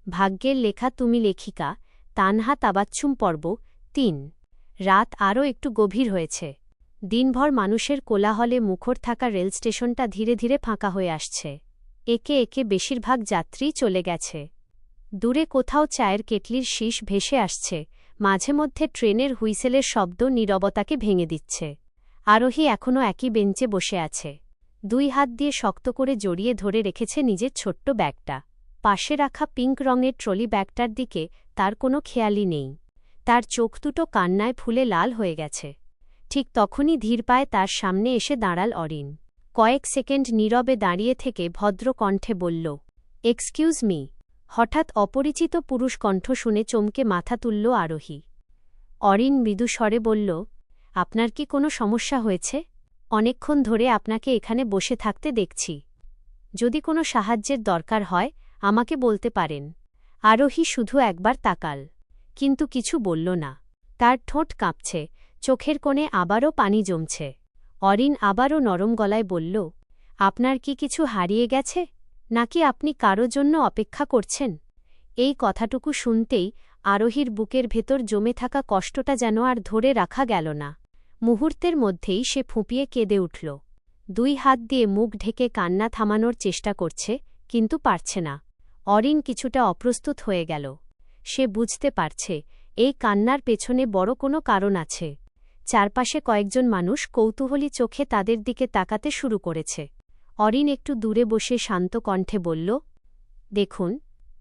ভাগ্যের লেখা তুমি লেখিকা তানহা তাবাচ্ছুম পর্ব ৩। রাত আরও একটু গভীর হয়েছে। দিনভর মানুষের কোলাহলে মুখর থাকা রেল স্টেশনটা ধীরে ধীরে ফাঁকা হয়ে আসছে। একে একে বেশিরভাগ যাত্রী চলে গেছে। দূরে কোথাও চায়ের কেটলির শীষ ভেসে আসছে, মাঝে মধ্যে ট্রেনের হুইসেলের শব্দ নীরবতাকে ভেঙে দিচ্ছে। আরোহী এখনও একই বেঞ্চে বসে আছে। ২ হাত দিয়ে শক্ত করে জড়িয়ে ধরে রেখেছে নিজের ছোট্ট ব্যাগটা। পাশে রাখা পিঙ্ক রঙের ট্রলি ব্যাগটার দিকে তার কোনো খেয়ালই নেই। তার চোখ দুটো কান্নায় ফুলে লাল হয়ে গেছে। ঠিক তখনই ধীর পায়ে তার সামনে এসে দাঁড়াল অরিন। কয়েক সেকেন্ড নীরবে দাঁড়িয়ে থেকে ভদ্র কণ্ঠে বলল, এক্সকিউজ মি। হঠাৎ অপরিচিত পুরুষ কণ্ঠ শুনে চমকে মাথা তুলল আরোহী। অরিন মৃদু স্বরে বলল, আপনার কি কোনো সমস্যা হয়েছে? অনেকক্ষণ ধরে আপনাকে এখানে বসে থাকতে দেখছি। যদি কোনো সাহায্যের দরকার হয় আমাকে বলতে পারেন। আরোহী শুধু একবার তাকাল, কিন্তু কিছু বলল না। তার ঠোঁট কাঁপছে, চোখের কোণে আবারও পানি জমছে। অরিন আবারও নরম গলায় বলল, আপনার কি কিছু হারিয়ে গেছে, নাকি আপনি কারো জন্য অপেক্ষা করছেন? এই কথাটুকু শুনতেই আরোহীর বুকের ভেতর জমে থাকা কষ্টটা যেন আর ধরে রাখা গেল না। মুহূর্তের মধ্যেই সে ফুঁপিয়ে কেঁদে উঠল। ২ হাত দিয়ে মুখ ঢেকে কান্না থামানোর চেষ্টা করছে, কিন্তু পারছে না। অরিন কিছুটা অপ্রস্তুত হয়ে গেল। সে বুঝতে পারছে এই কান্নার পেছনে বড় কোনো কারণ আছে। চারপাশে কয়েকজন মানুষ কৌতূহলী চোখে তাদের দিকে তাকাতে শুরু করেছে। অরিন একটু দূরে বসে শান্ত কণ্ঠে বলল, দেখুন,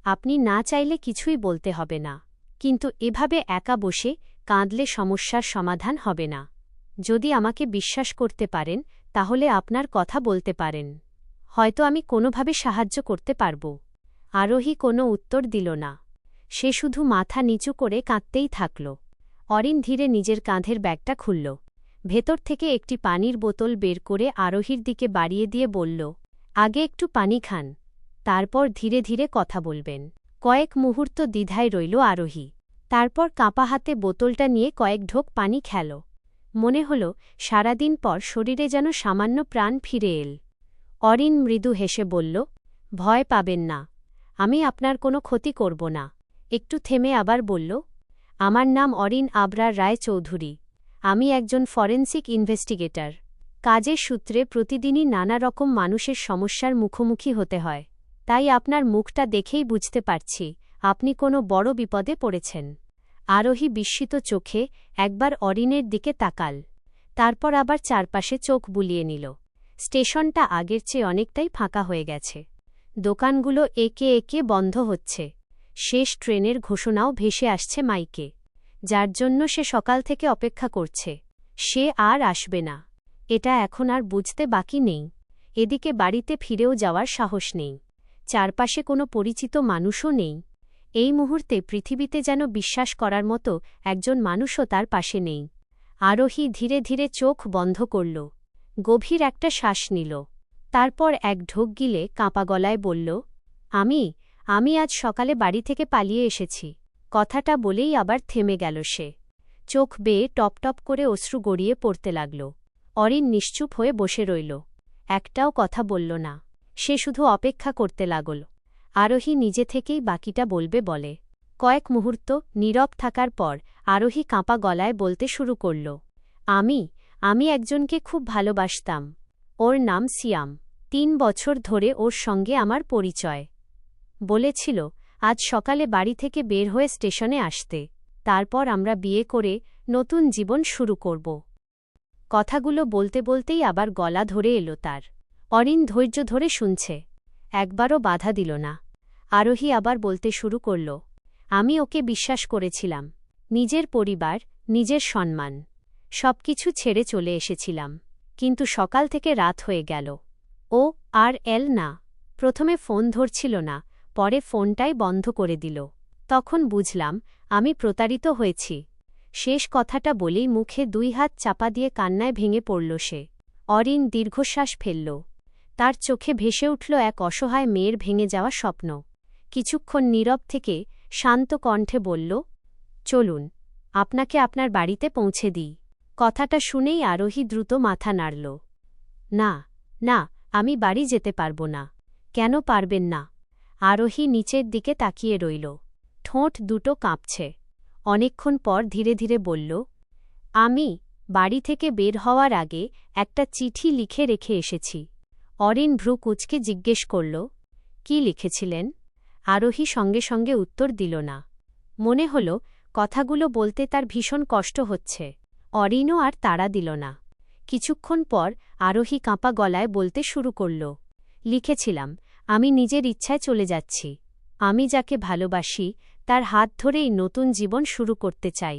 আপনি না চাইলে কিছুই বলতে হবে না, কিন্তু এভাবে একা বসে কাঁদলে সমস্যার সমাধান হবে না। যদি আমাকে বিশ্বাস করতে পারেন তাহলে আপনার কথা বলতে পারেন। হয়তো আমি কোনোভাবে সাহায্য করতে পারব। আরোহী কোনো উত্তর দিল না। সে শুধু মাথা নিচু করে কাঁদতেই থাকল। অরিন ধীরে নিজের কাঁধের ব্যাগটা খুলল। ভেতর থেকে একটি পানির বোতল বের করে আরোহীর দিকে বাড়িয়ে দিয়ে বলল, আগে একটু পানি খান, তারপর ধীরে ধীরে কথা বলবেন। কয়েক মুহূর্ত দ্বিধায় রইল আরোহী। তারপর কাঁপা হাতে বোতলটা নিয়ে কয়েক ঢোক পানি খেল। মনে হল সারাদিন পর শরীরে যেন সামান্য প্রাণ ফিরে এল। অরিন মৃদু হেসে বলল, ভয় পাবেন না, আমি আপনার কোনো ক্ষতি করব না। একটু থেমে আবার বলল, আমার নাম অরিন আবরার রায় চৌধুরী। আমি একজন ফরেনসিক ইনভেস্টিগেটর। কাজের সূত্রে প্রতিদিনই নানা রকম মানুষের সমস্যার মুখোমুখি হতে হয়। তাই আপনার মুখটা দেখেই বুঝতে পারছি আপনি কোনো বড় বিপদে পড়েছেন। আরোহী বিস্মিত চোখে একবার অরিনের দিকে তাকাল, তারপর আবার চারপাশে চোখ বুলিয়ে নিল। স্টেশনটা আগের চেয়ে অনেকটাই ফাঁকা হয়ে গেছে। দোকানগুলো একে একে বন্ধ হচ্ছে। শেষ ট্রেনের ঘোষণাও ভেসে আসছে মাইকে, যার জন্য সে সকাল থেকে অপেক্ষা করছে। সে আর আসবে না, এটা এখন আর বুঝতে বাকি নেই। এদিকে বাড়িতে ফিরেও যাওয়ার সাহস নেই। চারপাশে কোনো পরিচিত মানুষও নেই। এই মুহূর্তে পৃথিবীতে যেন বিশ্বাস করার মতো একজন মানুষও তার পাশে নেই। আরোহী ধীরে ধীরে চোখ বন্ধ করল, গভীর একটা শ্বাস নিল। তারপর এক ঢোক গিলে কাঁপা গলায় বলল, আমি আজ সকালে বাড়ি থেকে পালিয়ে এসেছি। কথাটা বলেই আবার থেমে গেল সে। চোখ বেয়ে টপ টপ করে অশ্রু গড়িয়ে পড়তে লাগল। অরিন নিশ্চুপ হয়ে বসে রইল, একটাও কথা বলল না। সে শুধু অপেক্ষা করতে লাগল আরোহী নিজে থেকেই বাকিটা বলবে বলে। কয়েক মুহূর্ত নীরব থাকার পর আরোহী কাঁপা গলায় বলতে শুরু করল, আমি একজনকে খুব ভালোবাসতাম। ওর নাম সিয়াম। ৩ বছর ধরে ওর সঙ্গে আমার পরিচয়। বলেছিল আজ সকালে বাড়ি থেকে বের হয়ে স্টেশনে আসতে। তারপর আমরা বিয়ে করে নতুন জীবন শুরু করব। কথাগুলো বলতে বলতেই আবার গলা ধরে এলো তার। অরিন ধৈর্য ধরে শুনছে, একবারও বাধা দিল না। আরোহী আবার বলতে শুরু করল, আমি ওকে বিশ্বাস করেছিলাম। নিজের পরিবার, নিজের সম্মান, সবকিছু ছেড়ে চলে এসেছিলাম। কিন্তু সকাল থেকে রাত হয়ে গেল, ও আর এল না। প্রথমে ফোন ধরছিল না, পরে ফোনটাই বন্ধ করে দিল। তখন বুঝলাম আমি প্রতারিত হয়েছি। শেষ কথাটা বলেই মুখে ২ হাত চাপা দিয়ে কান্নায় ভেঙে পড়ল সে। অরিন দীর্ঘশ্বাস ফেলল। তার চোখে ভেসে উঠল এক অসহায় মেয়ের ভেঙে যাওয়া স্বপ্ন। কিছুক্ষণ নীরব থেকে শান্ত কণ্ঠে বলল, চলুন, আপনাকে আপনার বাড়িতে পৌঁছে দিই। কথাটা শুনেই আরোহী দ্রুত মাথা নাড়ল। না, আমি বাড়ি যেতে পারব না। কেন পারবেন না? আরোহী নিচের দিকে তাকিয়ে রইল। ঠোঁট দুটো কাঁপছে। অনেকক্ষণ পর ধীরে ধীরে বলল, আমি বাড়ি থেকে বের হওয়ার আগে একটা চিঠি লিখে রেখে এসেছি। অরিন ভ্রু কুঁচকে জিজ্ঞেস করল, কি লিখেছিলেন? আরোহী সঙ্গে সঙ্গে উত্তর দিল না। মনে হল কথাগুলো বলতে তার ভীষণ কষ্ট হচ্ছে। অরিনও আর তাড়া দিল না। কিছুক্ষণ পর আরোহী কাঁপা গলায় বলতে শুরু করল, লিখেছিলাম, আমি নিজের ইচ্ছায় চলে যাচ্ছি। আমি যাকে ভালোবাসি তার হাত ধরেই নতুন জীবন শুরু করতে চাই।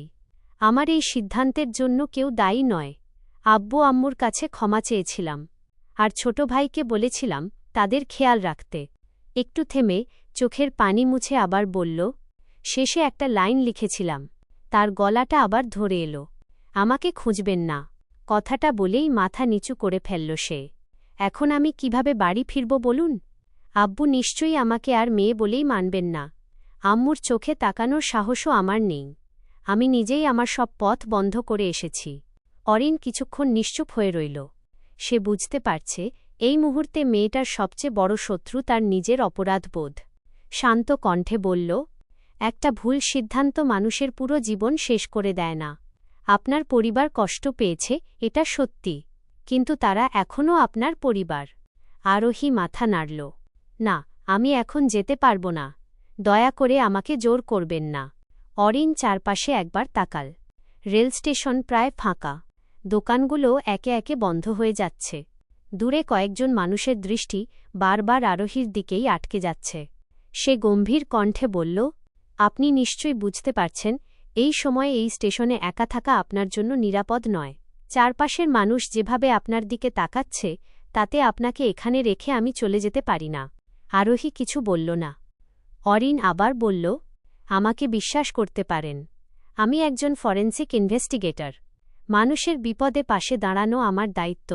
আমার এই সিদ্ধান্তের জন্য কেউ দায়ী নয়। আব্বু আম্মুর কাছে ক্ষমা চেয়েছিলাম, আর ছোট ভাইকে বলেছিলাম তাদের খেয়াল রাখতে। একটু থেমে চোখের পানি মুছে আবার বলল, শেষে একটা লাইন লিখেছিলাম। তার গলাটা আবার ধরে এলো, আমাকে খুঁজবেন না। কথাটা বলেই মাথা নিচু করে ফেলল সে। এখন আমি কিভাবে বাড়ি ফিরব বলুন? আব্বু নিশ্চয়ই আমাকে আর মেয়ে বলেই মানবেন না। আম্মুর চোখে তাকানোর সাহসও আমার নেই। আমি নিজেই আমার সব পথ বন্ধ করে এসেছি। অরিন কিছুক্ষণ নিশ্চুপ হয়ে রইল। সে বুঝতে পারছে এই মুহূর্তে মেয়েটার সবচেয়ে বড় শত্রু তার নিজের অপরাধবোধ। শান্ত কণ্ঠে বলল, একটা ভুল সিদ্ধান্ত মানুষের পুরো জীবন শেষ করে দেয় না। আপনার পরিবার কষ্ট পেয়েছে, এটা সত্যি, কিন্তু তারা এখনও আপনার পরিবার। আরোহী মাথা নাড়ল, না, আমি এখন যেতে পারব না। দয়া করে আমাকে জোর করবেন না। অরিন চারপাশে একবার তাকাল। রেল স্টেশন প্রায় ফাঁকা। দোকানগুলো একে একে বন্ধ হয়ে যাচ্ছে। দূরে কয়েকজন মানুষের দৃষ্টি বারবার আরোহীর দিকেই আটকে যাচ্ছে। সে গম্ভীর কণ্ঠে বলল, আপনি নিশ্চয়ই বুঝতে পারছেন এই সময়ে এই স্টেশনে একা থাকা আপনার জন্য নিরাপদ নয়। চারপাশের মানুষ যেভাবে আপনার দিকে তাকাচ্ছে তাতে আপনাকে এখানে রেখে আমি চলে যেতে পারি না। আরোহী কিছু বলল না। অরিন আবার বলল, আমাকে বিশ্বাস করতে পারেন। আমি একজন ফরেনসিক ইনভেস্টিগেটর। মানুষের বিপদে পাশে দাঁড়ানো আমার দায়িত্ব।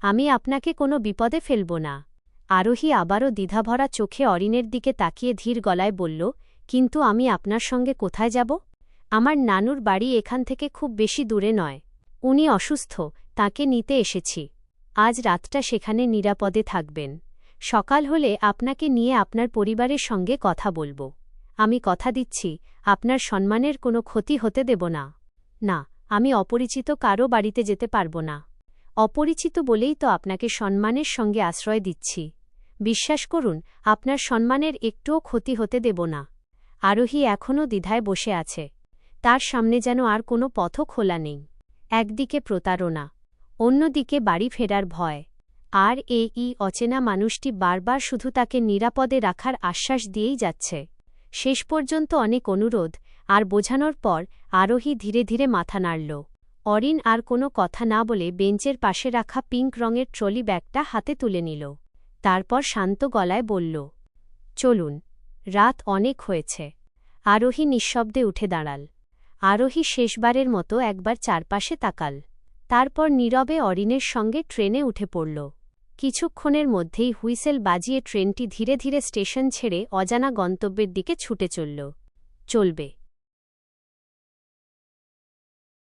আমি আপনাকে কোনো বিপদে ফেলব না। আরোহী আবারও দ্বিধাভরা চোখে অরিনের দিকে তাকিয়ে ধীর গলায় বলল, কিন্তু আমি আপনার সঙ্গে কোথায় যাব? আমার নানুর বাড়ি এখান থেকে খুব বেশি দূরে নয়। উনি অসুস্থ, তাকে নিতে এসেছি। আজ রাতটা সেখানে নিরাপদে থাকবেন। সকাল হলে আপনাকে নিয়ে আপনার পরিবারের সঙ্গে কথা বলব। আমি কথা দিচ্ছি আপনার সম্মানের কোনো ক্ষতি হতে দেব না। না, আমি অপরিচিত কারও বাড়িতে যেতে পারব না। অপরিচিত বলেই তো আপনাকে সম্মানের সঙ্গে আশ্রয় দিচ্ছি। বিশ্বাস করুন, আপনার সম্মানের একটুও ক্ষতি হতে দেব না। আরোহী এখনও দ্বিধায় বসে আছে। তার সামনে যেন আর কোনো পথও খোলা নেই। একদিকে প্রতারণা, অন্যদিকে বাড়ি ফেরার ভয়, আর এই অচেনা মানুষটি বারবার শুধু তাকে নিরাপদে রাখার আশ্বাস দিয়েই যাচ্ছে। শেষ পর্যন্ত অনেক অনুরোধ আর বোঝানোর পর আরোহী ধীরে ধীরে মাথা নাড়ল। অরিন আর কোনো কথা না বলে বেঞ্চের পাশে রাখা পিঙ্ক রঙের ট্রলি ব্যাগটা হাতে তুলে নিল। তারপর শান্ত গলায় বলল, চলুন, রাত অনেক হয়েছে। আরোহী নিঃশব্দে উঠে দাঁড়াল। আরোহী শেষবারের মতো একবার চারপাশে তাকাল। তারপর নীরবে অরিনের সঙ্গে ট্রেনে উঠে পড়ল। কিছুক্ষণের মধ্যেই হুইসেল বাজিয়ে ট্রেনটি ধীরে ধীরে স্টেশন ছেড়ে অজানা গন্তব্যের দিকে ছুটে চলবে।